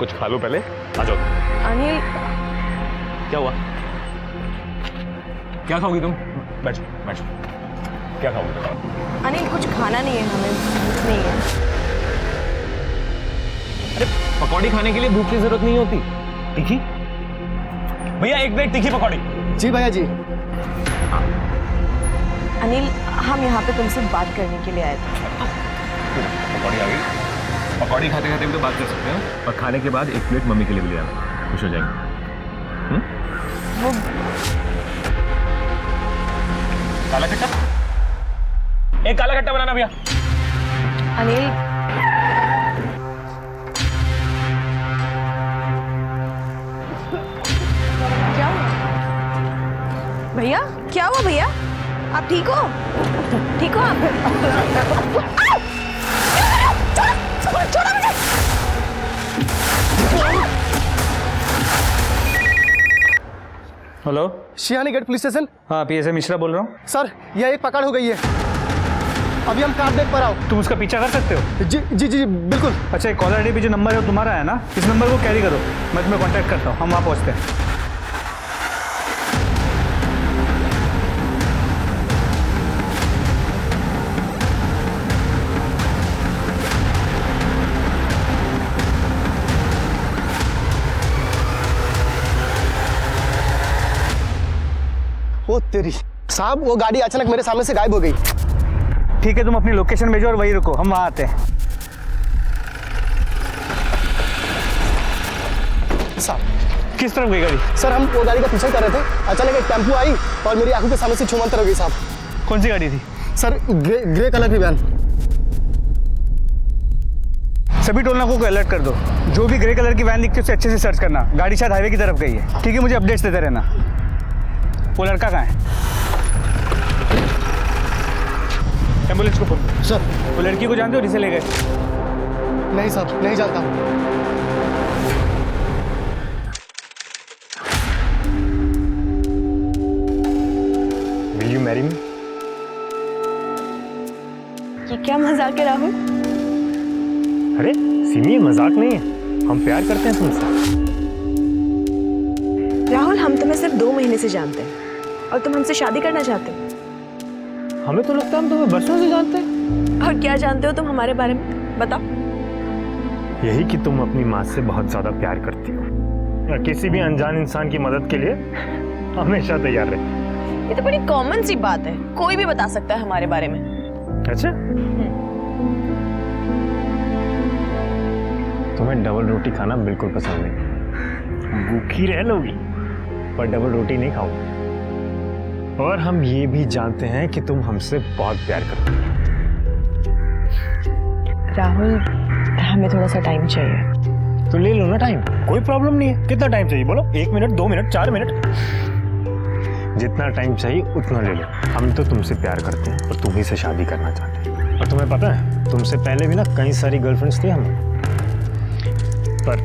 कुछ खा लो पहले, आ जाओ। अनिल, क्या हुआ? क्या खाओगी तुम? बैठो बैठो, क्या खाओगी? अनिल कुछ खाना नहीं है, हमें भूख नहीं है। अरे पकौड़ी खाने के लिए भूख की जरूरत नहीं होती। तीखी भैया, एक प्लेट तीखी पकौड़ी। जी भैया जी। अनिल, हम यहाँ पे तुमसे बात करने के लिए आए थे। पकौड़ी आ गई। पकौड़ी खाते खाते भी तो बात कर सकते हो, और खाने के बाद एक प्लेट मम्मी के लिए भी ले आना, खुश हो जाएंगे। वो काला खट्टा, एक काला खट्टा बनाना भैया। अनिल, क्या हुआ भैया? क्या हुआ भैया? आप ठीक हो? ठीक हो आप? छोड़ो मुझे! हेलो, शिहानी गेट पुलिस स्टेशन। हाँ पीएसए मिश्रा बोल रहा हूँ। सर यह एक पकड़ हो गई है, अभी हम कार देख पर आओ। तुम उसका पीछा कर सकते हो? जी जी जी बिल्कुल। अच्छा, कॉलर आईडी पे जो नंबर है वो तुम्हारा है ना? इस नंबर को कैरी करो, मैं तुम्हें कांटेक्ट करता हूँ, हम वहाँ पहुँचते हैं। ओ तेरी साहब, वो गाड़ी अचानक मेरे सामने से गायब हो गई। ठीक है, तुम अपनी लोकेशन भेजो और वहीं रुको, हम वहाँ आते हैं। साहब किस तरफ गई गाड़ी? सर हम वो गाड़ी का पीछे कर रहे थे, अचानक एक टेम्पो आई और मेरी आंखों के सामने से छूमंतर हो गई साहब। कौन सी गाड़ी थी? सर ग्रे कलर की वैन। सभी टोल नाकों को अलर्ट कर दो, जो भी ग्रे कलर की वैन दिखती है उसे अच्छे से सर्च करना, गाड़ी शायद हाईवे की तरफ गई है। ठीक है, मुझे अपडेट्स देते रहना। वो लड़का कहाँ है? एम्बुलेंस को फोन करो। सर वो लड़की को जानते हो जिसे ले गए? नहीं साहब, नहीं जानता। Will you marry me? ये क्या मजाक है राहुल? अरे सिमी, मजाक नहीं है, हम प्यार करते हैं तुमसे। राहुल, हम तुम्हें सिर्फ 2 महीने से जानते हैं और तुम हमसे शादी करना चाहते हो। हमें तो लगता है हम तुम्हें बरसों से जानते हैं। और क्या जानते हो तुम हमारे बारे में, बताओ। यही कि तुम अपनी माँ से बहुत ज्यादा प्यार करती हो, या किसी भी अनजान इंसान की मदद के लिए हमेशा तैयार रहे। ये तो बड़ी कॉमन सी बात है, कोई भी बता सकता है हमारे बारे में। अच्छा, तुम्हें डबल रोटी खाना बिल्कुल पसंद नहीं, भूखी रह लोगी पर डबल रोटी नहीं खाओगी। और हम ये भी जानते हैं कि तुम हमसे बहुत प्यार करती हो। राहुल, हमें थोड़ा सा टाइम चाहिए। तो ले लो ना टाइम, कोई प्रॉब्लम नहीं है। कितना टाइम चाहिए बोलो? 1 मिनट, 2 मिनट, 4 मिनट, जितना टाइम चाहिए उतना ले लो। हम तो तुमसे प्यार करते हैं और तुम्ही से शादी करना चाहते हैं। और तुम्हें पता है, तुमसे पहले भी ना कई सारी गर्लफ्रेंड्स थी हमें, पर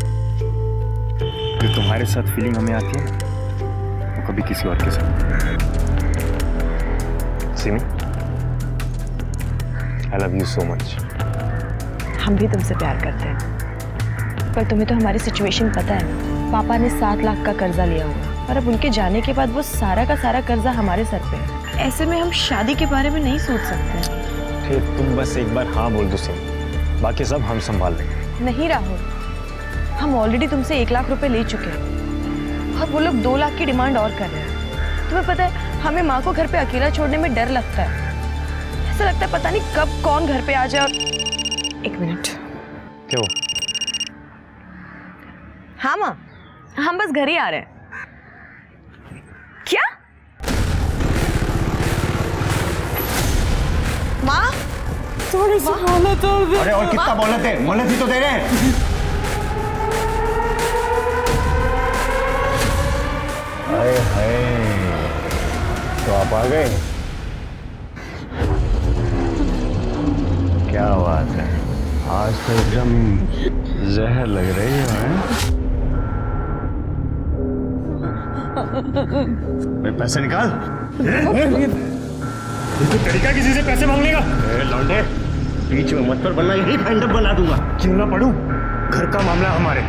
जो तुम्हारे साथ फीलिंग हमें आती है वो कभी किसी और के साथ। सिमी, आई लव यू सो मच। हम भी तुमसे प्यार करते हैं, पर तुम्हें तो हमारी सिचुएशन पता है। पापा ने 7 लाख का कर्जा लिया हुआ और अब उनके जाने के बाद वो सारा का सारा कर्जा हमारे सर पे है। ऐसे में हम शादी के बारे में नहीं सोच सकते। फिर तुम बस एक बार हाँ बोल दो सिमी, बाकी सब हम संभाल लेंगे। नहीं राहुल, हम ऑलरेडी तुमसे 1 लाख रुपए ले चुके हैं और वो लोग 2 लाख की डिमांड और कर रहे हैं। तुम्हें पता है, हमें माँ को घर पे अकेला छोड़ने में डर लगता है। ऐसा लगता है पता नहीं कब कौन घर पे आ जाए। और 1 मिनट। क्यों? हाँ माँ, हम बस घर ही आ रहे हैं। क्या माँ? थोड़ी सी मोहलत और दे। अरे और कितना मोहलत है? मोहलत ही तो दे रहे हैं। हाय हाय, तो आप आ गए? क्या बात है, आज तो एकदम जहर लग रही है। भाई पैसे निकाल। तो तरीका किसी से पैसे मांगने का? लौंडे, बीच में मत पर, वरना यही फाइंड अप बना दूंगा। क्यों ना पढ़ूं, घर का मामला हमारे।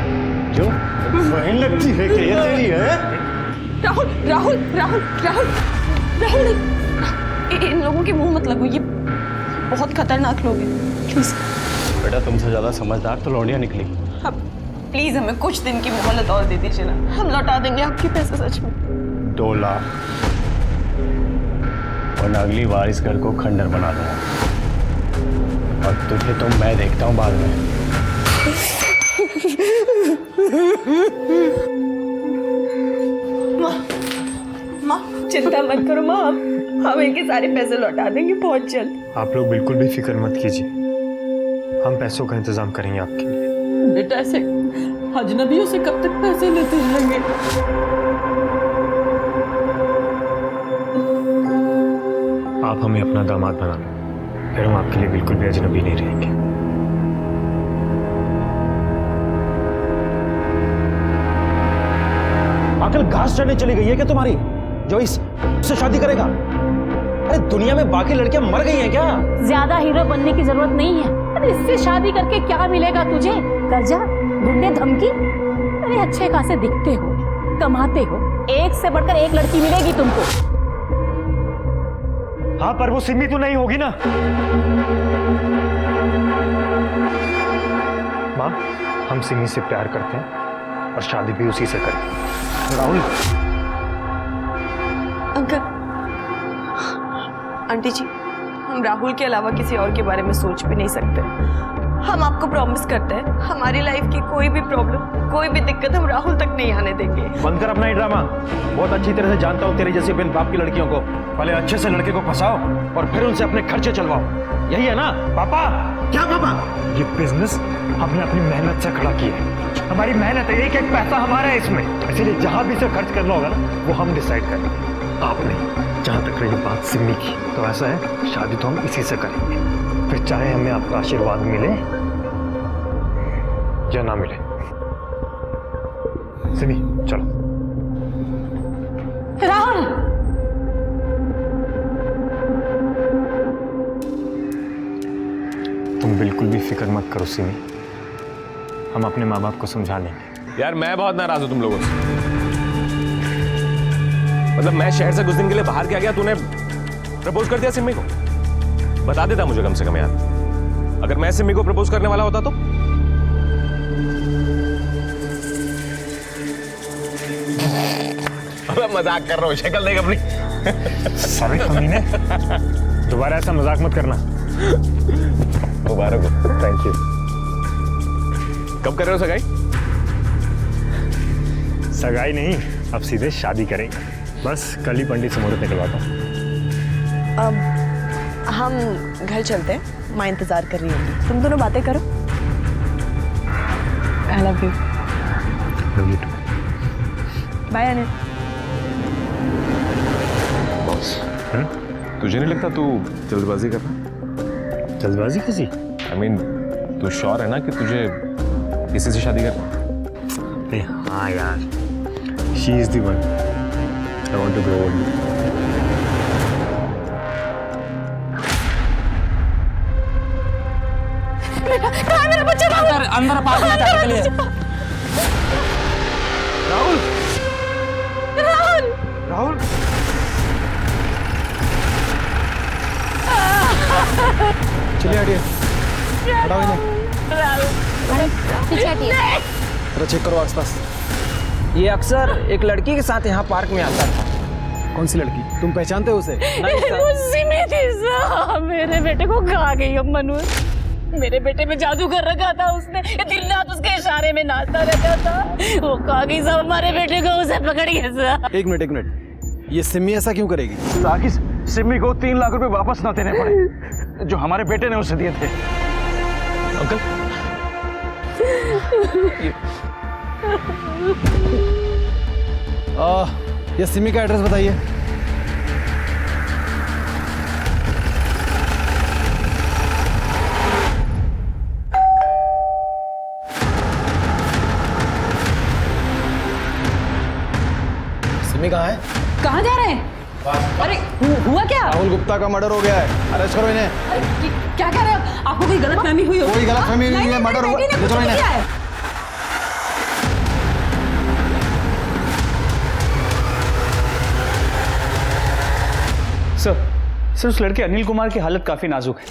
जो बहन लगती है कि ये तेरी है? राहुल राहुल राहुल राहुल राहुल इन लोगों के मुंह मत लगो, ये बहुत खतरनाक लोग हैं। प्लीज बेटा तुमसे ज्यादा समझदार तो लौंडिया निकली। अब प्लीज हमें कुछ दिन की मोहलत और दे दीजिए ना, हम लौटा देंगे आपके पैसे सच में। 2 लाख और अगली बार इस घर को खंडर बना दूंगा और तुझे तो मैं देखता हूँ बाद में। माँ चिंता मत करो माँ, हम इनके सारे पैसे लौटा देंगे बहुत जल्द। आप लोग बिल्कुल भी फिक्र मत कीजिए, हम पैसों का इंतजाम करेंगे आपके लिए। बेटा ऐसे अजनबियों से कब तक पैसे लेते रहेंगे? आप हमें अपना दामाद बना लो, फिर हम आपके लिए बिल्कुल भी अजनबी नहीं रहेंगे। आकल घास चढ़ने चली गई है क्या तुम्हारी, जो इससे शादी करेगा? अरे दुनिया में बाकी लड़कियां मर गई हैं क्या? ज्यादा हीरो बनने की जरूरत नहीं है। अरे इससे शादी करके क्या मिलेगा तुझे? कर्जा, गुंडे, धमकी? अरे अच्छे खासे दिखते हो, कमाते हो, एक से बढ़कर एक लड़की मिलेगी तुमको। हाँ पर वो सिमी तो नहीं होगी ना माँ, हम सिमी से प्यार करते हैं और शादी भी उसी से करें। राहुल, अंकल, आंटी जी, हम राहुल के अलावा किसी और के बारे में सोच भी नहीं सकते। हम आपको प्रॉमिस करते हैं हमारी लाइफ की कोई भी प्रॉब्लम, कोई भी दिक्कत हम राहुल तक नहीं आने देंगे। बंद कर अपना ये ड्रामा। बहुत अच्छी तरह से जानता हूँ तेरी जैसी बिन बाप की लड़कियों को। पहले अच्छे से लड़के को फंसाओ और फिर उनसे अपने खर्चे चलवाओ, यही है ना पापा? क्या पापा? ये बिजनेस हमने अपनी मेहनत से खड़ा किया है, हमारी मेहनत है, एक एक पैसा हमारा है इसमें, इसीलिए जहां भी इसे खर्च करना होगा ना वो हम डिसाइड करेंगे, आप नहीं। जहां तक रही बात सिमी की, तो ऐसा है शादी तो हम इसी से करेंगे, फिर चाहे हमें आपका आशीर्वाद मिले या ना मिले। सिमी चलो। राहुल, तुम बिल्कुल भी फिक्र मत करो सिमी, हम अपने माँ बाप को समझा लेंगे। यार मैं बहुत नाराज हूं तुम लोगों से। मतलब मैं शहर से कुछ दिन के लिए बाहर क्या गया, तूने प्रपोज कर दिया सिमी को? बता देता मुझे कम से कम यार, अगर मैं सिमी को प्रपोज करने वाला होता तो। मजाक कर रहा हूँ, शक्ल देख अपनी। सारे कमीने, दोबारा ऐसा मजाक मत करना। मुबारक हो। Thank you. कब कर रहे हो सगाई? सगाई नहीं, अब सीधे शादी करेंगे, बस कल ही पंडित से मुहूर्त निकलवाता हूँ। अब हम घर चलते हैं, माँ इंतजार कर रही होंगी, तुम दोनों बातें करो। I love you. Love you too. Bye Anil. Boss, तुझे नहीं लगता तू जल्दबाजी कर रहा? जल्दबाजी कैसी? I mean, तू श्योर है ना कि तुझे किसी से शादी करना? अरे हाँ यार, she is the one I want to grow old. कहाँ है मेरा बच्चा? राहुल, अंदर पास में जाने के लिए। राहुल, राहुल, राहुल, चलिए हटिए, हटाओ इन्हें। पीछे हटिए। जरा चेक करो आसपास। ये अक्सर एक लड़की के साथ यहाँ पार्क में आता था। कौन सी लड़की? तुम पहचानते हो उसे? सिमी थी साहब, मेरे बेटे को खा गई अब मनु। मेरे बेटे में जादू कर रखा था उसने, दिन रात उसके इशारे में नाचता रहता था। वो खा गई साहब हमारे बेटे को, उसे पकड़ गया साहब। एक मिनट, ये सिमी ऐसा क्यों करेगी? ताकि सिमी को 3 लाख रुपए वापस ना देने पड़े जो हमारे बेटे ने उसे दिए थे। अंकल, ये सिमी का एड्रेस बताइए। सिमी कहाँ है? कहाँ जा रहे हैं? अरे हुआ क्या? राहुल गुप्ता का मर्डर हो गया है, अरेस्ट करो इन्हें। अरे, क्या कह रहे हो? आपको कोई गलतफहमी हुई हो? कोई गलतफहमी नहीं है, मर्डर हुआ। ले चलो इन्हें। सर उस लड़के अनिल कुमार की हालत काफ़ी नाजुक है,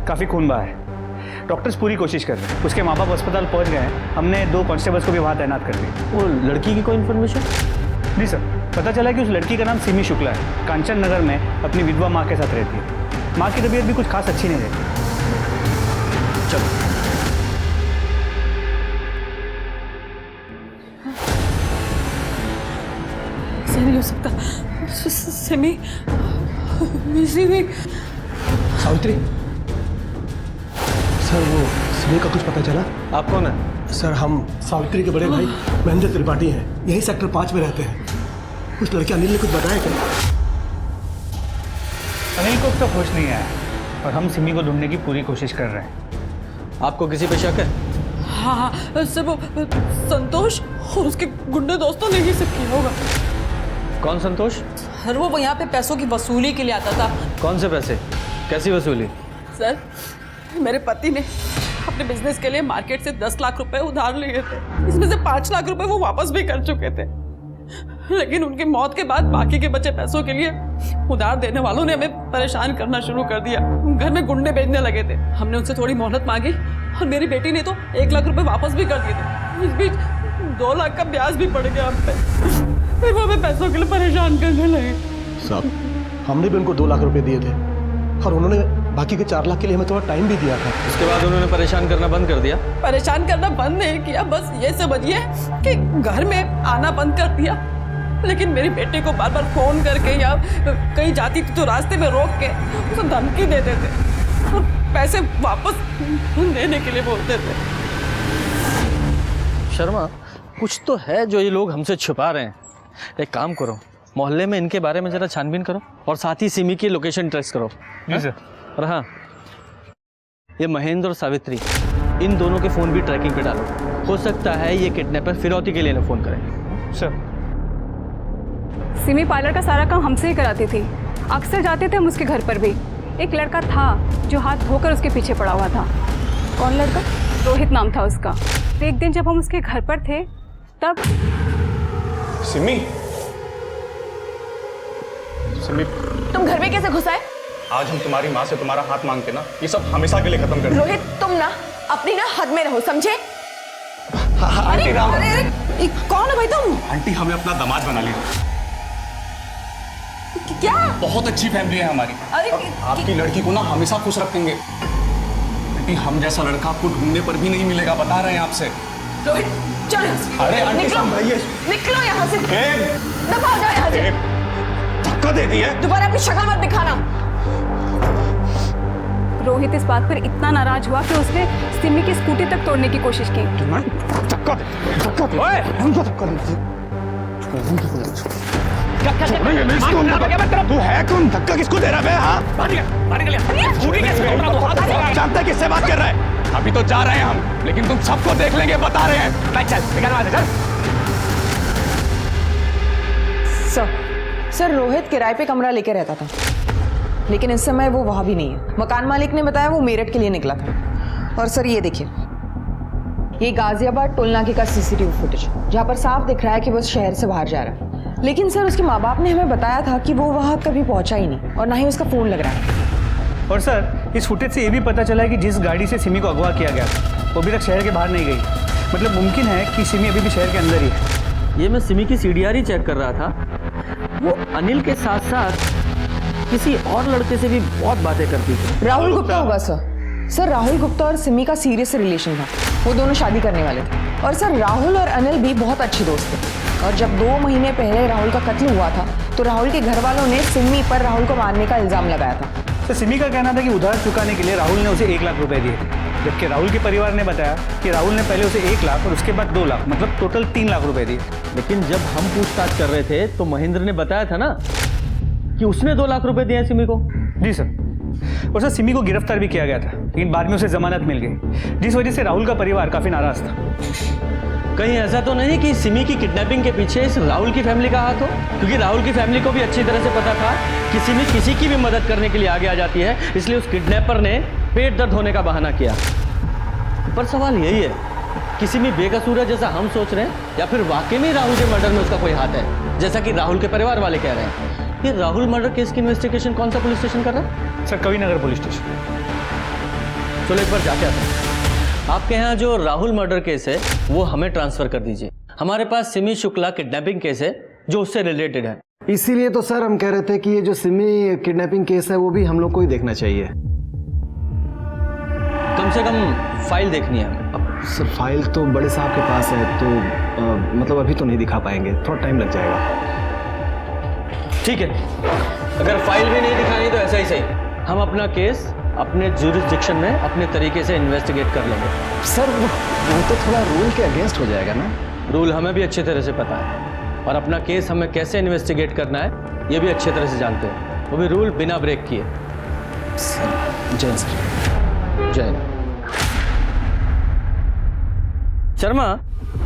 काफ़ी खून बहा है। डॉक्टर्स पूरी कोशिश कर रहे हैं। उसके माँ बाप अस्पताल पहुंच गए हैं। हमने 2 कांस्टेबल्स को भी वहाँ तैनात कर दिया। वो लड़की की कोई इन्फॉर्मेशन? जी सर, पता चला कि उस लड़की का नाम सिमी शुक्ला है, कांचन नगर में अपनी विधवा माँ के साथ रहती है। माँ की तबीयत भी कुछ खास अच्छी नहीं रहती। चलो। ऐसा नहीं हो सकता। सिमी सावित्री सर, वो सिमी का कुछ पता चला? आप कौन है? सर, हम सावित्री के बड़े भाई महेंद्र त्रिपाठी हैं, यही सेक्टर 5 में रहते हैं। उस लड़के अनिल ने कुछ बताया क्या? अनिल को तो होश नहीं आया और हम सिमी को ढूंढने की पूरी कोशिश कर रहे हैं। आपको किसी पे शक है? हाँ सर, वो संतोष और उसके गुंडे दोस्तों ने ही सब किया होगा। कौन संतोष? सर वो यहाँ पे पैसों की वसूली के लिए आता था। कौन से पैसे? कैसी वसूली? सर मेरे पति ने अपने बिजनेस के लिए मार्केट से 10 लाख रुपए उधार लिए थे। इसमें से 5 लाख रुपए वो वापस भी कर चुके थे, लेकिन उनकी मौत के बाद बाकी के बचे पैसों के लिए उधार देने वालों ने हमें परेशान करना शुरू कर दिया। घर में गुंडे भेजने लगे थे। हमने उनसे थोड़ी मोहलत मांगी और मेरी बेटी ने तो 1 लाख रुपए वापस भी कर दिए थे। इस बीच 2 लाख का ब्याज भी पड़ गया हम पे। फिर वो हमें पैसों के लिए परेशान करने लगे। साहब, हमने भी उनको 2 लाख रुपए दिए थे और उन्होंने बाकी के 4 लाख के लिए हमें थोड़ा टाइम भी दिया था। उसके बाद उन्होंने परेशान करना बंद कर दिया? परेशान करना बंद नहीं किया, बस ये समझिए कि घर में आना बंद कर दिया। लेकिन मेरी बेटी को बार बार फोन करके या कहीं जाती थी तो रास्ते में रोक के उसे धमकी देते थे और पैसे वापस देने के लिए बोलते थे। शर्मा, कुछ तो है जो ये लोग हमसे छुपा रहे हैं। एक काम करो, मोहल्ले में इनके बारे में जरा छानबीन करो और साथ ही सिमी की लोकेशन ट्रेस करो। जी सर। और हाँ, ये महेंद्र और सावित्री, इन दोनों के फ़ोन भी ट्रैकिंग पे डालो। हो सकता है ये किडनैपर फिरौती के लिए ना फ़ोन करें। सर, सिमी पार्लर का सारा काम हमसे ही कराती थी। अक्सर जाते थे हम उसके घर पर भी। एक लड़का था जो हाथ धोकर उसके पीछे पड़ा हुआ था। कौन लड़का? रोहित नाम था उसका। तो एक दिन जब हम उसके घर पर थे तब सिमी, तुम घर में कैसे घुस आए? आज हम तुम्हारी माँ से तुम्हारा हाथ मांगते ना, ये सब हमेशा के लिए खत्म कर दो। रोहित, तुम ना अपनी ना हद में रहो, समझे? आंटी, अरे कौन है भाई तुम? आंटी, हमें अपना दामाद बना लिया। क्या? बहुत अच्छी फैमिली है हमारी। अरे आपकी लड़की को ना हमेशा खुश रखेंगे। आंटी, हम जैसा लड़का आपको ढूंढने पर भी नहीं मिलेगा, बता रहे हैं आपसे। रोहित, चलो। अरे आंटी, निकलो, संभलिए। निकलो यहाँ से। दबा जाओ यहाँ से। धक्का दे दिया। दोबारा अपनी शक्ल मत दिखाना। रोहित इस बात पर इतना नाराज हुआ कि उसने सिमी की स्कूटी तक तोड़ने की कोशिश की। तू है कौन? धक्का किसको दे रहा है? जानता है किससे बात कर रहा है? अभी तो जा रहे हैं हम, लेकिन तुम सबको देख लेंगे, बता रहे हैं। सर, रोहित किराए पे कमरा लेके रहता था, लेकिन इस समय वो वहाँ भी नहीं है। मकान मालिक ने बताया वो मेरठ के लिए निकला था। और सर ये देखिए, ये गाजियाबाद टोल नाके का सीसीटीवी फुटेज, जहाँ पर साफ दिख रहा है कि वो शहर से बाहर जा रहा है। लेकिन सर उसके माँ बाप ने हमें बताया था कि वो वहाँ कभी पहुँचा ही नहीं और ना ही उसका फ़ोन लग रहा है। और सर इस फुटेज से ये भी पता चला है कि जिस गाड़ी से सिमी को अगवा किया गया था वो अभी तक शहर के बाहर नहीं गई। मतलब मुमकिन है कि सिमी अभी भी शहर के अंदर ही है। ये मैं सिमी की सीडीआर ही चेक कर रहा था। वो अनिल के साथ साथ किसी और लड़के से भी बहुत बातें करती थी। राहुल गुप्ता होगा सर। सर राहुल गुप्ता और सिमी का सीरियस रिलेशन था। वो दोनों शादी करने वाले थे। और सर राहुल और अनिल भी बहुत अच्छे दोस्त थे। और जब 2 महीने पहले राहुल का कत्ल हुआ था तो राहुल के घर वालों ने सिमी पर राहुल को मारने का इल्जाम लगाया था। तो सिमी का कहना था कि उधार चुकाने के लिए राहुल ने उसे 1 लाख रुपए दिए, जबकि राहुल के परिवार ने बताया कि राहुल ने पहले उसे 1 लाख और उसके बाद 2 लाख, मतलब टोटल 3 लाख रुपए दिए। लेकिन जब हम पूछताछ कर रहे थे तो महेंद्र ने बताया था ना कि उसने 2 लाख रुपए दिए हैं सिमी को। जी सर। और सर सिमी को गिरफ्तार भी किया गया था, लेकिन बाद में उसे जमानत मिल गई, जिस वजह से राहुल का परिवार काफी नाराज था। कहीं ऐसा तो नहीं कि सिमी की किडनैपिंग के पीछे इस राहुल की फैमिली का हाथ हो? क्योंकि राहुल की फैमिली को भी अच्छी तरह से पता था कि सिमी किसी की भी मदद करने के लिए आगे आ जाती है, इसलिए उस किडनैपर ने पेट दर्द होने का बहाना किया। पर सवाल यही है कि सिमी बेकसूर है जैसा हम सोच रहे हैं, या फिर वाकई में राहुल के मर्डर में उसका कोई हाथ है, जैसा कि राहुल के परिवार वाले कह रहे हैं? ये राहुल मर्डर केस की इन्वेस्टिगेशन कौन सा पुलिस स्टेशन कर रहा है? सर कवि नगर पुलिस स्टेशन। चलो एक बार जाके आते हैं। आपके यहाँ जो राहुल मर्डर केस है वो हमें ट्रांसफर कर दीजिए। हमारे पास सिमी शुक्ला किडनैपिंग केस है जो उससे रिलेटेड है। इसीलिए तो सर हम कह रहे थे कि ये जो सिमी किडनैपिंग केस है वो भी हम लोग को ही देखना चाहिए। कम से कम फाइल देखनी है हमें। अब सर फाइल तो बड़े साहब के पास है तो मतलब अभी तो नहीं दिखा पाएंगे, थोड़ा टाइम लग जाएगा। ठीक है, अगर फाइल भी नहीं दिखानी तो ऐसा ही सही, हम अपना केस अपने ज्यूरिसडिक्शन में अपने तरीके से इन्वेस्टिगेट कर लेंगे। सर वो तो थोड़ा रूल के अगेंस्ट हो जाएगा ना। रूल हमें भी अच्छी तरह से पता है और अपना केस हमें कैसे इन्वेस्टिगेट करना है ये भी अच्छी तरह से जानते हैं, वो भी रूल बिना ब्रेक किए। सर जय सर। जय शर्मा,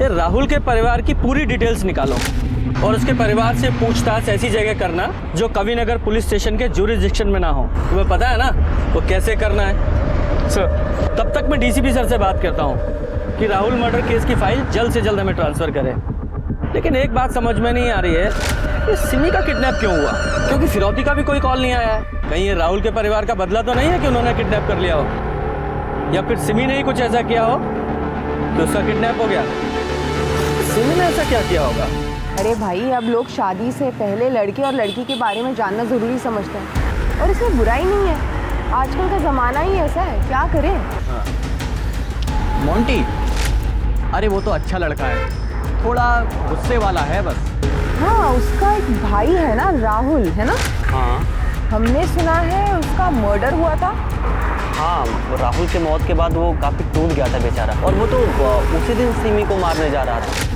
ये राहुल के परिवार की पूरी डिटेल्स निकालो और उसके परिवार से पूछताछ ऐसी जगह करना जो कवि नगर पुलिस स्टेशन के ज्यूरिसडिक्शन में ना हो। तुम्हें पता है ना वो कैसे करना है? सर तब तक मैं डीसीपी सर से बात करता हूँ कि राहुल मर्डर केस की फाइल जल्द से जल्द हमें ट्रांसफर करें। लेकिन एक बात समझ में नहीं आ रही है, ये सिमी का किडनैप क्यों हुआ? क्योंकि फिरौती का भी कोई कॉल नहीं आया है। कहीं ये राहुल के परिवार का बदला तो नहीं है कि उन्होंने किडनैप कर लिया हो, या फिर सिमी ने ही कुछ ऐसा किया हो कि उसका किडनैप हो गया। सिमी ने ऐसा क्या किया होगा? अरे भाई, अब लोग शादी से पहले लड़के और लड़की के बारे में जानना ज़रूरी समझते हैं और इसमें बुराई नहीं है। आजकल का ज़माना ही ऐसा है, क्या करें। मोंटी, अरे वो तो अच्छा लड़का है, थोड़ा गुस्से वाला है बस। हाँ, उसका एक भाई है ना, राहुल, है ना? हाँ हमने सुना है उसका मर्डर हुआ था। हाँ, राहुल के मौत के बाद वो काफ़ी टूट गया था बेचारा, और वो तो उसी दिन सिमी को मारने जा रहा था।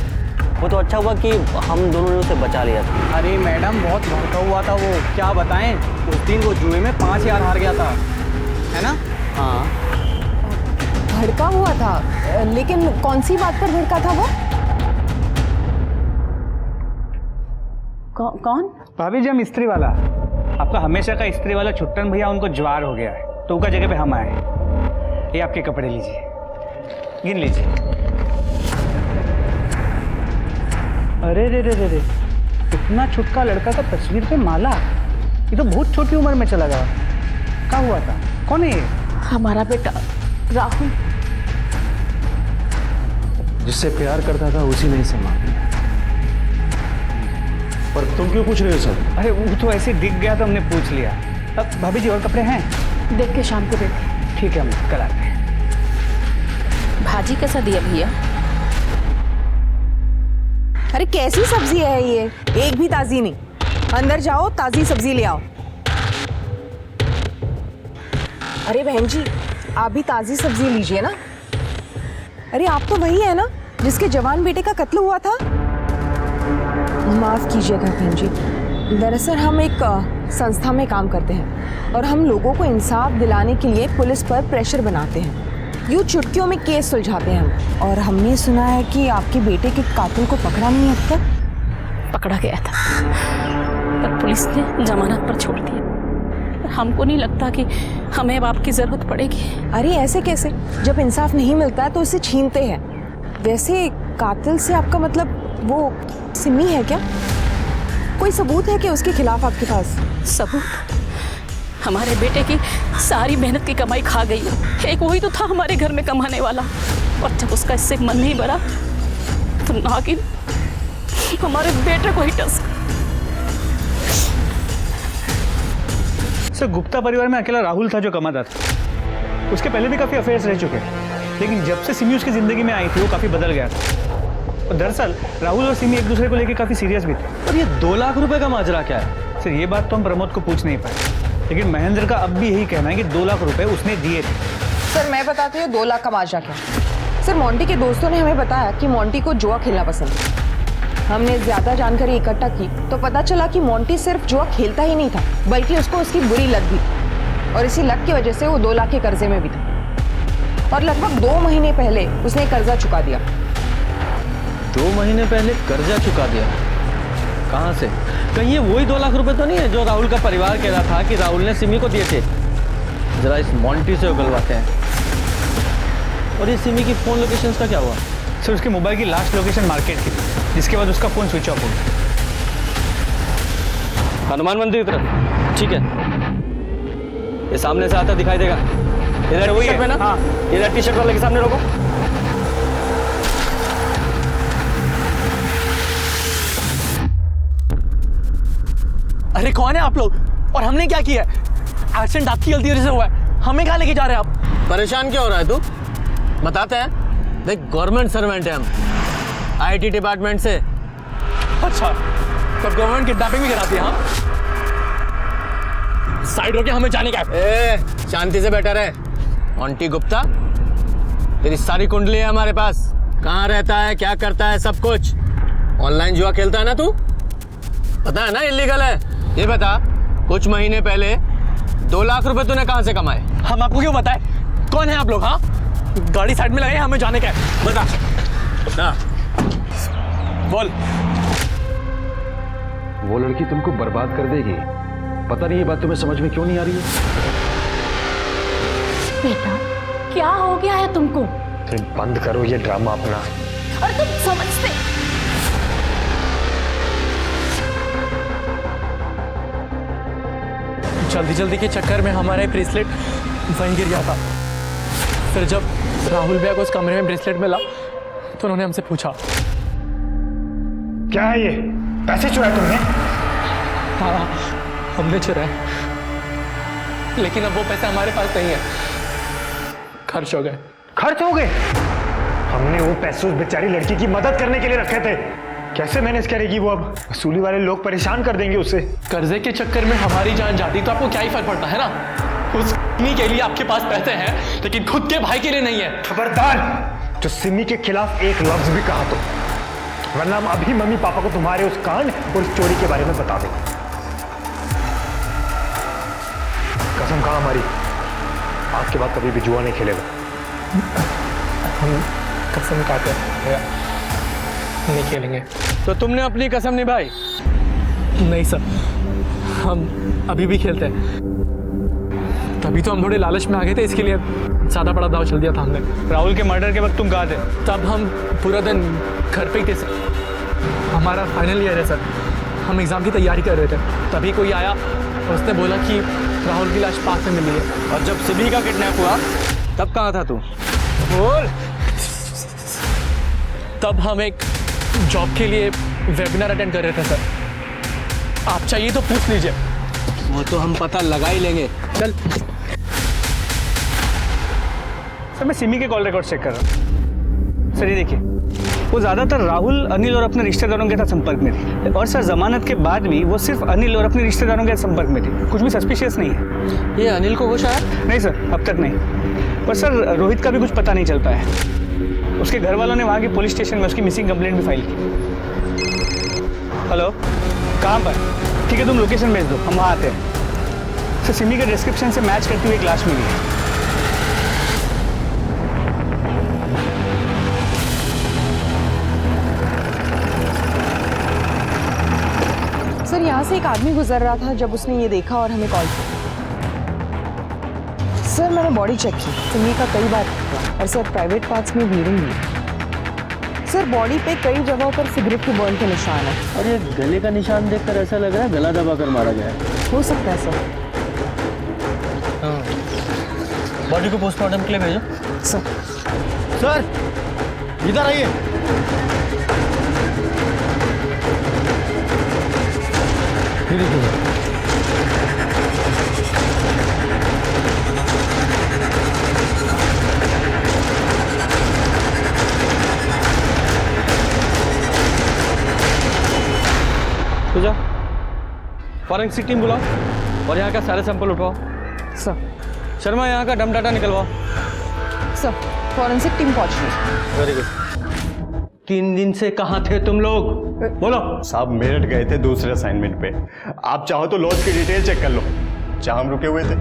वो तो अच्छा हुआ कि हम दोनों ने उसे बचा लिया था। अरे मैडम बहुत भड़का हुआ था वो, क्या बताएं। उस दिन वो जुए में 5,000 हार गया था, है ना? हाँ भड़का हुआ था, लेकिन कौन सी बात पर भड़का था वो? कौन? भाभी जी, हम इस्त्री वाला, आपका हमेशा का इस्त्री वाला छुट्टन भैया, उनको ज्वार हो गया है तो उनका जगह पे हम आए। ये आपके कपड़े लीजिए, गिन लीजिए। अरे रे रे रे रे, इतना छुटका लड़का का तस्वीर पे माला, ये तो बहुत छोटी उम्र में चला गया। क्या हुआ था? कौन है ये? हमारा बेटा राहुल। जिससे प्यार करता था उसी ने इसे मार दिया। पर तुम क्यों पूछ रहे हो सब? अरे वो तो ऐसे दिख गया तो हमने पूछ लिया। अब भाभी जी और कपड़े हैं? देख के शाम को देते। ठीक है, हम कल आते हैं। भाजी कैसा दिया भैया? अरे कैसी सब्जी है ये, एक भी ताजी नहीं। अंदर जाओ, ताजी सब्जी ले आओ। अरे बहन जी, आप भी ताजी सब्जी लीजिए ना। अरे आप तो वही है ना जिसके जवान बेटे का कत्ल हुआ था? माफ कीजिएगा बहन जी, दरअसल हम एक संस्था में काम करते हैं और हम लोगों को इंसाफ दिलाने के लिए पुलिस पर प्रेशर बनाते हैं। यूँ चुटकियों में केस सुलझाते हैं हम। और हमने सुना है कि आपके बेटे के कातिल को पकड़ा नहीं अब तक। पकड़ा गया था पर पुलिस ने जमानत पर छोड़ दिया। हमको नहीं लगता कि हमें अब आपकी जरूरत पड़ेगी। अरे ऐसे कैसे, जब इंसाफ नहीं मिलता है तो उसे छीनते हैं। वैसे कातिल से आपका मतलब वो सिमी है क्या? कोई सबूत है कि उसके खिलाफ आपके पास? सबूत? हमारे बेटे की सारी मेहनत की कमाई खा गई है। एक वही तो था हमारे घर में कमाने वाला, और जब उसका इससे मन नहीं भरा तो नागिन हमारे बेटे को ही टस। सर, गुप्ता परिवार में अकेला राहुल था जो कमाता था। उसके पहले भी काफ़ी अफेयर्स रह चुके हैं, लेकिन जब से सिमी उसकी ज़िंदगी में आई थी वो काफ़ी बदल गया था। और दरअसल राहुल और सिमी एक दूसरे को लेकर काफ़ी सीरियस भी थे। और ये 2 लाख रुपए का माजरा क्या है? सर, ये बात तो हम प्रमोद को पूछ नहीं पाए, लेकिन महेंद्र का अब भी यही कहना है कि 2 लाख रुपए उसने दिए थे। सर मैं बताती हूँ 2 लाख का माजरा क्या। सर मोंटी के दोस्तों ने हमें बताया कि मोंटी को जुआ खेलना पसंद है। हमने ज़्यादा जानकारी इकट्ठा की तो पता चला कि मोंटी सिर्फ जुआ खेलता ही नहीं था, बल्कि उसको उसकी बुरी लत भी, और इसी लत की वजह से वो 2 लाख के कर्जे में भी था। और लगभग 2 महीने पहले उसने कर्जा चुका दिया। 2 महीने पहले कर्जा चुका दिया? कहाँ से? कहीं ये वही 2 लाख रुपए तो नहीं है जो राहुल का परिवार कह रहा था कि राहुल ने सिमी को दिए थे? जरा इस मोंटी से उगलवाते हैं। और ये सिमी की फोन लोकेशंस का क्या हुआ? सर, उसके मोबाइल की लास्ट लोकेशन मार्केट की थी, जिसके बाद उसका फोन स्विच ऑफ हो गया। हनुमान मंदिर की तरफ। ठीक है, ये सामने से आता दिखाई देगा। इधर वही है ना? हाँ, इधर टी शर्ट वाले के सामने रोको। अरे कौन है आप लोग और हमने क्या किया? एक्सीडेंट आपकी गलती वजह से हुआ है, हमें कहाँ लेके जा रहे हैं आप? परेशान क्यों हो रहा है तू? बताते हैं। देख, गवर्नमेंट सर्वेंट है हम, आईटी डिपार्टमेंट से। अच्छा, तो गवर्नमेंट किडनैपिंग भी कराती है? हाँ, साइड होके हमें जाने का है। शांति से बैठा रहे। ऑन्टी गुप्ता, तेरी सारी कुंडली है हमारे पास। कहाँ रहता है, क्या करता है, सब कुछ। ऑनलाइन जुआ खेलता है ना तू? पता है ना इलीगल है। ये बता, कुछ महीने पहले 2 लाख रुपए तूने कहाँ से कमाए? हम आपको क्यों बताएं? कौन है आप लोग? हाँ, गाड़ी साइड में लगाए, हमें जाने का है। बता ना, बोल। वो लड़की तुमको बर्बाद कर देगी। पता नहीं ये बात तुम्हें समझ में क्यों नहीं आ रही है? बेटा, क्या हो गया है तुमको? फिर बंद करो ये ड्रामा अपना। और तुम समझते जल्दी जल्दी के चक्कर में हमारा ब्रेसलेट वहीं गिर गया था। फिर जब राहुल भैया को उस कमरे में ब्रेसलेट मिला तो उन्होंने हमसे पूछा, क्या है ये? पैसे चुराए तुमने? हाँ, हमने चुराए, लेकिन अब वो पैसे हमारे पास नहीं है, खर्च हो गए। खर्च हो गए? हमने वो पैसे उस बेचारी लड़की की मदद करने के लिए रखे थे। कैसे मैनेज करेगी वो? अब वसूली वाले लोग परेशान कर देंगे उसे। कर्जे के चक्कर में हमारी जान जाती तो आपको क्या ही फर्क पड़ता है ना? उस के लिए आपके पास पैसे हैं, लेकिन खुद के भाई के लिए नहीं है। खबरदार, जो सिमी के खिलाफ एक लफ्ज भी कहा तो, वरना हम अभी मम्मी पापा को तुम्हारे उस कांड और उस चोरी के बारे में बता देंगे। कसम कहा हमारी, आज के बाद कभी भी जुआ नहीं खेलेगा। हम कसम खाते हैं, नहीं खेलेंगे। तो तुमने अपनी कसम निभाई? नहीं सर, हम अभी भी खेलते हैं। तभी तो हम थोड़े लालच में आ गए थे, इसके लिए ज़्यादा बड़ा दाव चल दिया था हमने। राहुल के मर्डर के वक्त तुम कहाँ थे? तब हम पूरा दिन घर पे ही थे सर। हमारा फाइनल ईयर है सर, हम एग्ज़ाम की तैयारी कर रहे थे। तभी कोई आया और उसने बोला कि राहुल की लाश पास में मिली है। और जब सिमी का किडनैप हुआ तब कहाँ था तू? बोल। तब हम एक जॉब के लिए वेबिनार अटेंड कर रहे थे सर। आप चाहिए तो पूछ लीजिए। वो तो हम पता लगा ही लेंगे। चल। सर, मैं सिमी के कॉल रिकॉर्ड चेक कर रहा हूँ। सर ये देखिए, वो ज़्यादातर राहुल, अनिल और अपने रिश्तेदारों के साथ संपर्क में थी। और सर, जमानत के बाद भी वो सिर्फ अनिल और अपने रिश्तेदारों के संपर्क में थी। कुछ भी सस्पिशियस नहीं है। ये अनिल को होश आया? नहीं सर, अब तक नहीं। पर सर, रोहित का भी कुछ पता नहीं चल पाया। उसके घर वालों ने वहाँ के पुलिस स्टेशन में उसकी मिसिंग कंप्लेंट भी फाइल की। हेलो, कहाँ पर? ठीक है, तुम लोकेशन भेज दो, हम वहाँ आते हैं। सर, सिमी के डिस्क्रिप्शन से मैच करती हुई एक लाश मिली है। सर, यहाँ से एक आदमी गुजर रहा था जब उसने ये देखा और हमें कॉल किया। सर, मैंने बॉडी चेक की, सिमी का कई बार हुआ और सर प्राइवेट पार्ट्स में ब्लीडिंग हुई। सर, बॉडी पे कई जगहों पर सिगरेट के बर्न के निशान है। और ये गले का निशान देखकर ऐसा लग रहा है गला दबाकर मारा गया है। हो सकता है सर। बॉडी को पोस्टमार्टम के लिए भेजो। सर, इधर आइए। तो जा, फॉरेंसिक टीम बुलाओ और यहाँ का सारे सैंपल उठवाओ। सर। शर्मा, यहाँ का डम डाटा निकलवाओ। सर, फॉरेंसिक टीम पहुंच गई। Very good. 3 दिन से कहाँ थे तुम लोग? बोलो। साहब, मेरठ गए थे दूसरे असाइनमेंट पे। आप चाहो तो लॉज की डिटेल चेक कर लो, जहाँ हम रुके हुए थे।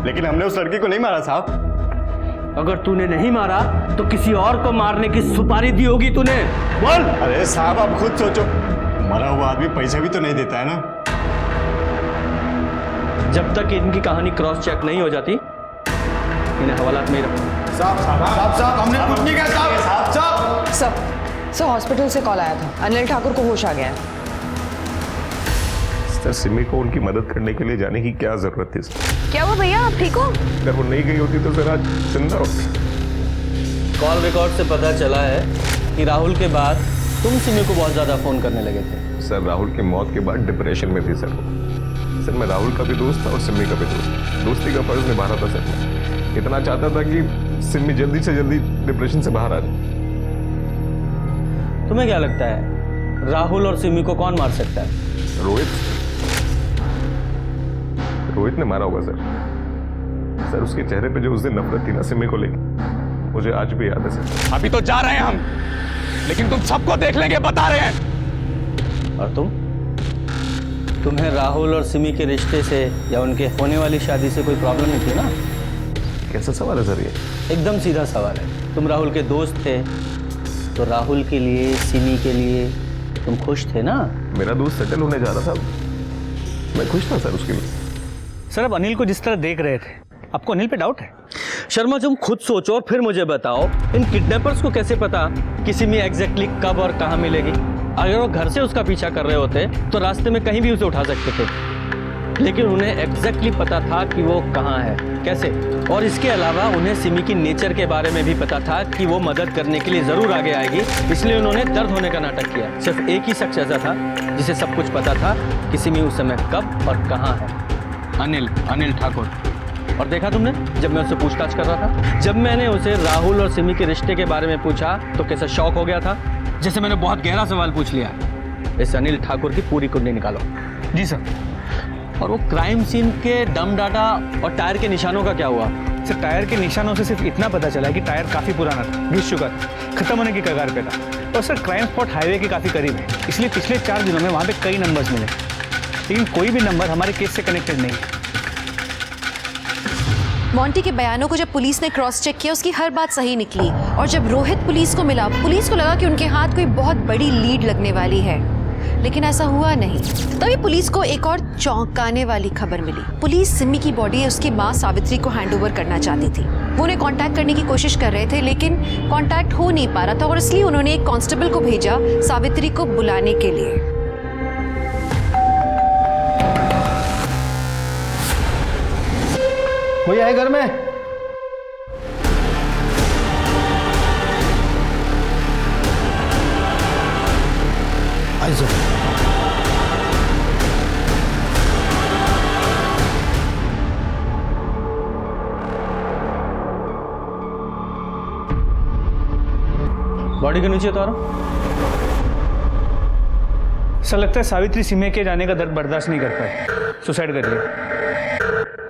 लेकिन हमने उस लड़की को नहीं मारा साहब। अगर तूने नहीं मारा तो किसी और को मारने की सुपारी दी होगी तूने। बोल। अरे साहब, आप खुद सोचो, मरा हुआ आदमी पैसे भी तो नहीं देता है ना। जब तक इनकी कहानी क्रॉस चेक नहीं हो जाती, इन्हें हवालात में ही रखो। साहब, हमने कुछ नहीं किया साहब। सर, हॉस्पिटल से कॉल आया था, अनिल ठाकुर को होश आ गया है। सर सिमी को उनकी मदद करने के लिए जाने की क्या जरूरत थी सर? क्या हुआ भैया, आप ठीक हो? अगर वो नहीं गई होती तो सर आज जिंदा होती। कॉल रिकॉर्ड से पता चला है कि राहुल के बाद तुम सिमी को बहुत ज़्यादा फ़ोन करने लगे थे। सर राहुल की मौत के बाद डिप्रेशन में थी सर वो। सर मैं राहुल का भी दोस्त था और सिमी का भी दोस्त, दोस्ती का फर्ज निभा रहा था सर मैं। इतना चाहता था कि सिमी जल्दी से जल्दी डिप्रेशन से बाहर आ जाए। तुम्हें क्या लगता है राहुल और सिमी को कौन मार सकता है? रोहित ने मारा होगा सर। सर उसके चेहरे पे जो उस दिन नफरत थी ना सिमी को लेकर, मुझे आज भी याद है सर। अभी तो जा रहे हैं हम, लेकिन तुम सबको देख लेंगे, बता रहे हैं। और तुम्हें राहुल और सिमी के रिश्ते से या उनके होने वाली शादी से कोई प्रॉब्लम नहीं थी ना? कैसा सवाल है सर ये? एकदम सीधा सवाल है। तुम राहुल के दोस्त थे तो राहुल के लिए, सिमी के लिए तुम खुश थे ना? मेरा दोस्त सेटल होने जा रहा था, मैं खुश था सर उसके लिए। सर अब अनिल को जिस तरह देख रहे थे, आपको अनिल पे डाउट है? शर्मा तुम खुद सोचो और फिर मुझे बताओ, इन किडनैपर्स को कैसे पता कि सिमी एग्जैक्टली कब और कहाँ मिलेगी? अगर वो घर से उसका पीछा कर रहे होते तो रास्ते में कहीं भी उसे उठा सकते थे, लेकिन उन्हें एग्जैक्टली पता था कि वो कहाँ है, कैसे। और इसके अलावा उन्हें सिमी की नेचर के बारे में भी पता था कि वो मदद करने के लिए जरूर आगे आएगी, इसलिए उन्होंने दर्द होने का नाटक किया। सिर्फ एक ही शख्स ऐसा था जिसे सब कुछ पता था कि सिमी उस समय कब और कहाँ है, अनिल ठाकुर। और देखा तुमने जब मैं उससे पूछताछ कर रहा था, जब मैंने उसे राहुल और सिमी के रिश्ते के बारे में पूछा तो कैसा शॉक हो गया था, जैसे मैंने बहुत गहरा सवाल पूछ लिया। इस अनिल ठाकुर की पूरी कुंडली निकालो। जी सर। और वो क्राइम सीन के डम डाटा और टायर के निशानों का क्या हुआ? सर टायर के निशानों से सिर्फ इतना पता चला कि टायर काफ़ी पुराना था, घिस चुका था, खत्म होने की कगार पे था। और सर क्राइम स्पॉट हाईवे के काफ़ी करीब है, इसलिए पिछले 4 दिनों में वहाँ पे कई नंबर्स मिले, लेकिन कोई भी नंबर हमारे केस से कनेक्टेड नहीं है। मोंटी के बयानों को जब पुलिस ने क्रॉस चेक किया, उसकी हर बात सही निकली। और जब रोहित पुलिस को मिला, पुलिस को लगा कि उनके हाथ कोई बहुत बड़ी लीड लगने वाली है, लेकिन ऐसा हुआ नहीं। तभी पुलिस को एक और चौंकाने वाली खबर मिली। पुलिस सिमी की बॉडी उसकी माँ सावित्री को हैंडओवर करना चाहती थी। वो उन्हें कांटेक्ट करने की कोशिश कर रहे थे, लेकिन कांटेक्ट हो नहीं पा रहा था, और इसलिए उन्होंने एक कांस्टेबल को भेजा सावित्री को बुलाने के लिए। कोई आए घर में? आई सर। बॉडी के नीचे उतारो। सर लगता है सावित्री सिमी के जाने का दर्द बर्दाश्त नहीं कर पाए, सुसाइड कर लिया।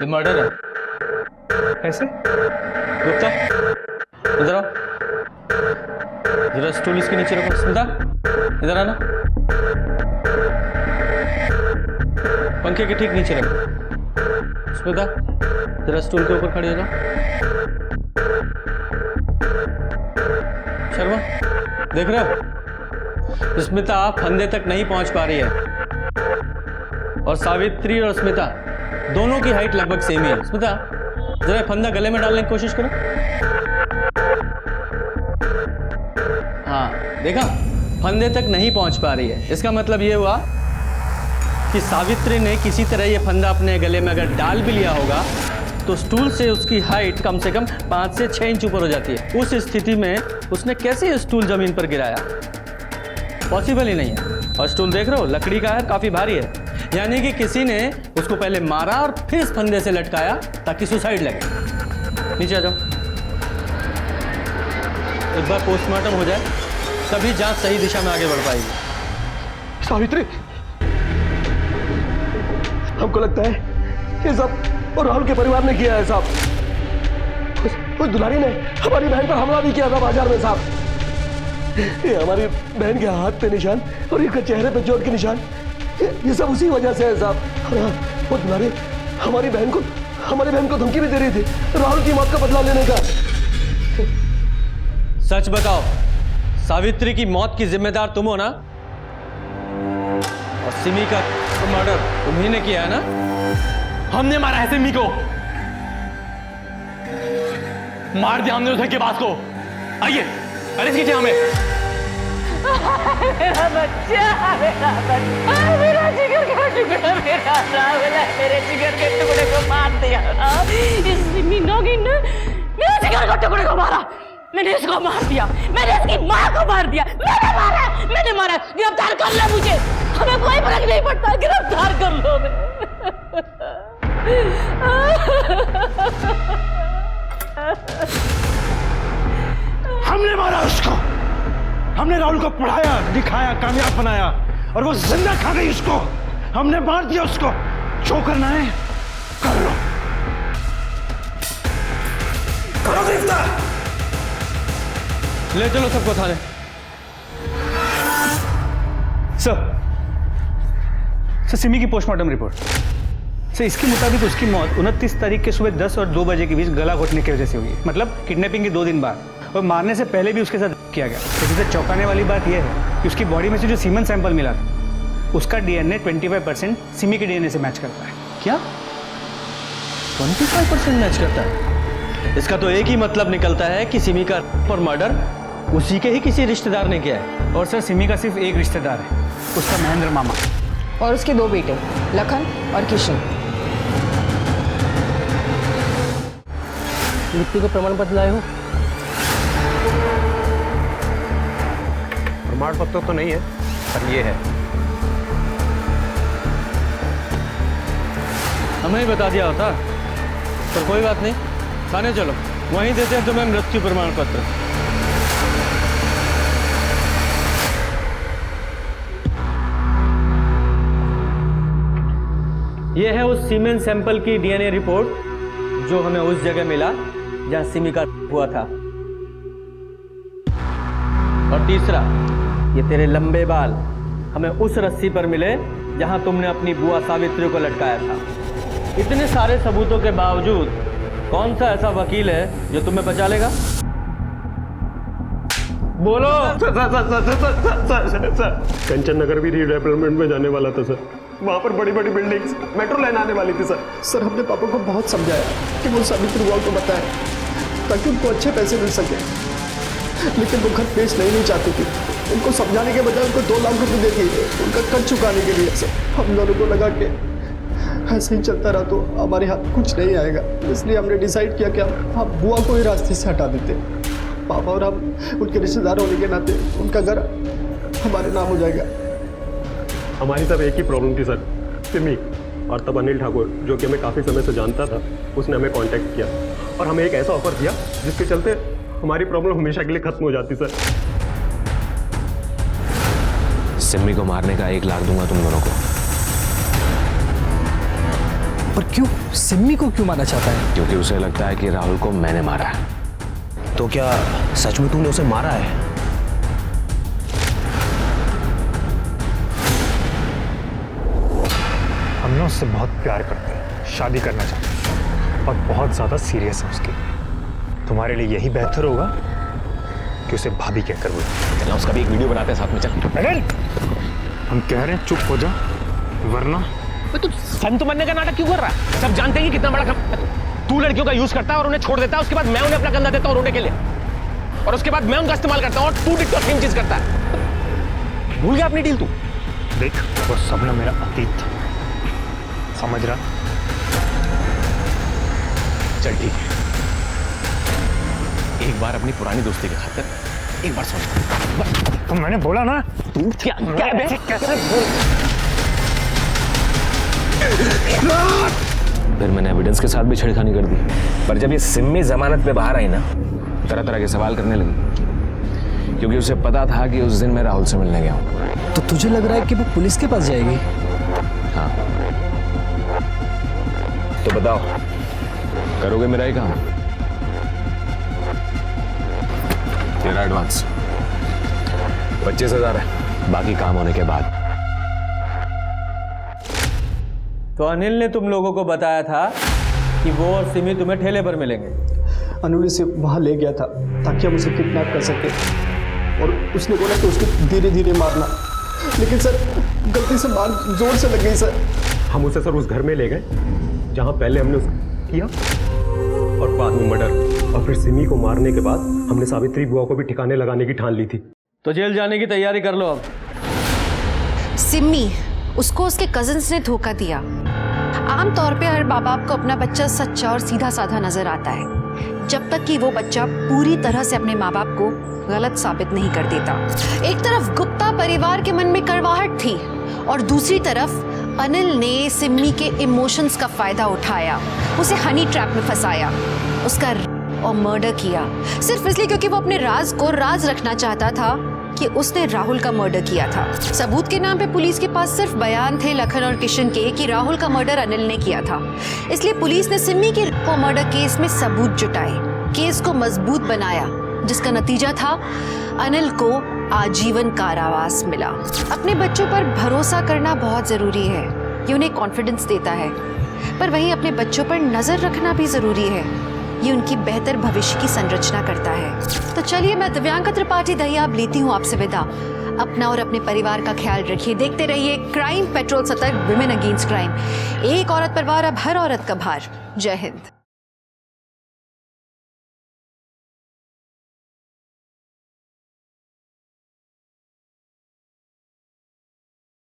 ये मर्डर है। कैसे? गुप्ता इधर आओ, जरा स्टूल इसके नीचे रखो। स्मिता इधर आना, पंखे के ठीक नीचे रखो। स्मिता जरा स्टूल के ऊपर खड़ी हो जाओ। शर्मा देख रहे हो, स्मिता फंदे तक नहीं पहुंच पा रही है, और सावित्री और स्मिता दोनों की हाइट लगभग सेम ही है। स्मिता जरा फंदा गले में डालने की कोशिश करो। हाँ देखा, फंदे तक नहीं पहुंच पा रही है। इसका मतलब ये हुआ कि सावित्री ने किसी तरह ये फंदा अपने गले में अगर डाल भी लिया होगा तो स्टूल से उसकी हाइट कम से कम 5 से 6 इंच ऊपर हो जाती है। उस स्थिति में उसने कैसे ये स्टूल जमीन पर गिराया? पॉसिबल ही नहीं है। और स्टूल देख रहे हो, लकड़ी का है, काफी भारी है, यानी कि किसी ने उसको पहले मारा और फिर इस फंदे से लटकाया ताकि सुसाइड लगे। नीचे आ जाओ। एक बार पोस्टमार्टम हो जाए तभी जांच सही दिशा में आगे बढ़ पाएगी। सावित्री, हमको लगता है ये सब और राहुल के परिवार ने किया है साहब। उस दुल्हनी ने हमारी बहन पर हमला भी किया था बाजार में साहब। ये हमारी बहन के हाथ पे निशान और इनके चेहरे पे चोट के निशान, ये सब उसी वजह से है साहब। और वो दुल्हनी हमारी बहन को धमकी भी दे रही थी राहुल की मौत का बदला लेने का। सच बताओ, सावित्री की मौत की जिम्मेदार तुम हो ना? और सिमी का मर्डर तुम्ही ने किया है ना? हमने मारा है सिमी को, मार दिया हमने उधर के बात को। आइए अरेस्ट कीजिए हमें। मेरा बच्चा, मेरा जिगर का टुकड़ा, मेरा राहुल है, मेरे जिगर के टुकड़े को मार दिया। इस मीनोगिन ने मेरे जिगर के टुकड़े को मारा। मैंने इसको मार दिया, मैंने इसकी माँ को मार दिया, मैंने मारा। गिरफ्तार कर लो मुझे, हमें कोई फर्क नहीं पड़ता, गिरफ्तार कर लो। हमने मारा उसको, हमने राहुल को पढ़ाया, दिखाया, कामयाब बनाया और वो जिंदा खा गई उसको। हमने मार दिया उसको। जो करना है कर लो, करो गिरफ्तार। ले चलो सबको थाने। सर सिमी की पोस्टमार्टम रिपोर्ट। सर इसके मुताबिक उसकी मौत 29 तारीख के सुबह 10 और 2 बजे के बीच गला घोटने की वजह से हुई है। मतलब किडनैपिंग के 2 दिन बाद, और मारने से पहले भी उसके साथ किया गया। सबसे चौंकाने वाली बात यह है कि उसकी बॉडी में से जो सीमन सैंपल मिला था उसका डीएनए 25% सिमी के डीएनए से मैच करता है। क्या 25% मैच करता है? इसका तो एक ही मतलब निकलता है कि सिमी का और मर्डर उसी के ही किसी रिश्तेदार ने किया है। और सर सिमी का सिर्फ एक रिश्तेदार है, उसका महेंद्र मामा, और उसके 2 बेटे लखन और किशन। मृत्यु का प्रमाण पत्र लाए हो? प्रमाण पत्र तो नहीं है, पर ये है। हमें ही बता दिया होता, पर कोई बात नहीं, थाने चलो, वहीं देते हैं तुम्हें मृत्यु प्रमाण पत्र। यह है उस सीमेन सैंपल की डीएनए रिपोर्ट जो हमें उस जगह मिला जहां सिमी का हुआ था। और तीसरा, ये तेरे लंबे बाल हमें उस रस्सी पर मिले जहां तुमने अपनी बुआ सावित्री को लटकाया था। इतने सारे सबूतों के बावजूद कौन सा ऐसा वकील है जो तुम्हें बचा लेगा? बोलो। कंचन नगर भी रीडेवलपमेंट में जाने वाला था सर। वहाँ पर बड़ी बड़ी बिल्डिंग्स, मेट्रो लाइन आने वाली थी सर। सर हमने पापा को बहुत समझाया कि वो सावित्री बुआ को बताए ताकि उनको अच्छे पैसे मिल सके, लेकिन वो घर पेश नहीं चाहती थी। उनको समझाने के बजाय उनको 2 लाख रुपए दे दिए उनका कर्ज चुकाने के लिए। सर हम दोनों को लगा कि ऐसे ही चलता रहा तो हमारे हाथ कुछ नहीं आएगा, इसलिए हमने डिसाइड किया कि हम बुआ को ही रास्ते से हटा देते। पापा और हम उनके रिश्तेदार होने के नाते उनका घर हमारे नाम हो जाएगा। हमारी तब एक ही प्रॉब्लम थी सर, सिमी। और तब अनिल ठाकुर, जो कि हमें काफ़ी समय से जानता था, उसने हमें कांटेक्ट किया और हमें एक ऐसा ऑफर दिया जिसके चलते हमारी प्रॉब्लम हमेशा के लिए खत्म हो जाती सर। सिमी को मारने का 1 लाख दूंगा तुम दोनों को। पर क्यों? सिमी को क्यों मारना चाहता है? क्योंकि उसे लगता है कि राहुल को मैंने मारा है। तो क्या सच में तूने उसे मारा है? हम ना उससे बहुत प्यार करते हैं, शादी करना चाहते हैं और बहुत ज़्यादा सीरियस है उसकी। तुम्हारे लिए यही बेहतर होगा कि उसे भाभी कहकर बोलो। चलो उसका भी एक वीडियो बनाते हैं साथ में। चल अनिल, हम कह रहे हैं चुप हो जा, वरना तू संत बनने का नाटक क्यों कर रहा है? सब जानते हैं कि कितना बड़ा तू लड़कियों का यूज करता है और उन्हें छोड़ देता है, उसके बाद मैं उन्हें अपना कंधा देता हूँ रोने के लिए, और उसके बाद मैं उनका इस्तेमाल करता हूँ और तू डिट्टो सेम चीज करता है। भूल गया अपनी डील तू? देख, वो सब ना मेरा अतीत था, समझ रहा? चल ठीक है, एक बार अपनी पुरानी दोस्ती के खातिर एक बार सोच। तो मैंने बोला ना, तू क्या कैसे बोल? फिर मैंने एविडेंस के साथ भी छेड़खानी कर दी, पर जब ये सिमी जमानत पे बाहर आई ना, तरह तरह के सवाल करने लगी, क्योंकि उसे पता था कि उस दिन मैं राहुल से मिलने गया हूँ। तो तुझे लग रहा है कि वो पुलिस के पास जाएगी? हाँ, तो बताओ, करोगे मेरा ही काम? तेरा एडवांस 25,000 है, बाकी काम होने के बाद। तो अनिल ने तुम लोगों को बताया था कि वो और सिमी तुम्हें ठेले पर मिलेंगे। अनिल इसे वहाँ ले गया था ताकि हम उसे किडनैप कर सके, और उसने बोला कि उसको धीरे धीरे मारना, लेकिन सर गलती से मार जोर से लग गई सर। हम उसे सर उस घर में ले गए जहाँ पहले हमने उसको किया, और बाद में मर्डर, और फिर सिमी को मारने के बाद हमने सावित्री बुआ को भी ठिकाने लगाने की ठान ली थी। तो जेल जाने की तैयारी कर लो अब। सिम्मी, उसको उसके कजिन्स ने धोखा दिया। आमतौर पे हर माँ बाप को अपना बच्चा सच्चा और सीधा साधा नजर आता है, जब तक कि वो बच्चा पूरी तरह से अपने माँ बाप को गलत साबित नहीं कर देता। एक तरफ गुप्ता परिवार के मन में कड़वाहट थी और दूसरी तरफ अनिल ने सिम्मी के इमोशंस का फायदा उठाया, उसे हनी ट्रैप में फंसाया, उसका और मर्डर किया, सिर्फ इसलिए क्योंकि वो अपने राज को राज रखना चाहता था कि उसने राहुल का मर्डर किया था। सबूत के नाम पे पुलिस के पास सिर्फ बयान थे लखन और किशन के कि राहुल का मर्डर अनिल ने किया था, इसलिए पुलिस ने सिम्मी के मर्डर केस में सबूत जुटाए, केस को मजबूत बनाया, जिसका नतीजा था अनिल को आजीवन कारावास मिला। अपने बच्चों पर भरोसा करना बहुत जरूरी है, ये उन्हें कॉन्फिडेंस देता है, पर वहीं अपने बच्चों पर नजर रखना भी जरूरी है, ये उनकी बेहतर भविष्य की संरचना करता है। तो चलिए, मैं दिव्यांका त्रिपाठी दहिया अब लेती हूँ आपसे विदा। अपना और अपने परिवार का ख्याल रखिए, देखते रहिए क्राइम पेट्रोल, सतर्क, विमेन अगेंस्ट क्राइम। एक औरत पर वार, अब हर औरत का भार। जय हिंद।